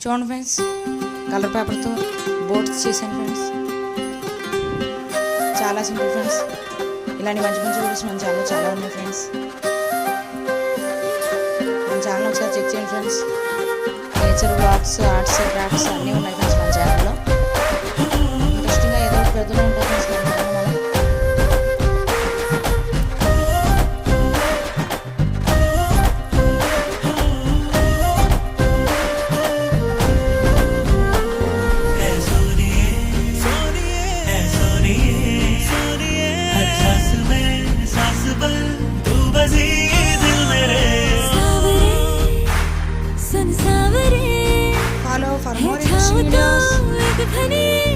చూడండి friends, colour పేపర్తో boats చేశాను ఫ్రెండ్స్. చాలా సింపుల్ ఫ్రెండ్స్. ఇలాంటి మంచి మంచి వీడియోస్ మన ఛానల్లో చాలా ఉన్నాయి ఫ్రెండ్స్. మన ఛానల్ ఒకసారి చెక్ చేయండి friends. Nature blogs, arts, crafts అన్నీ ఉన్నాయి ఫ్రెండ్స్ మన ఛానల్లో. ఇంట్రెస్టింగ్గా ఏదో ఒకటి పెడుతూనే ఉంటాం ఫ్రెండ్స్ మన ఛానల్ మనం. Follow for more interesting videos.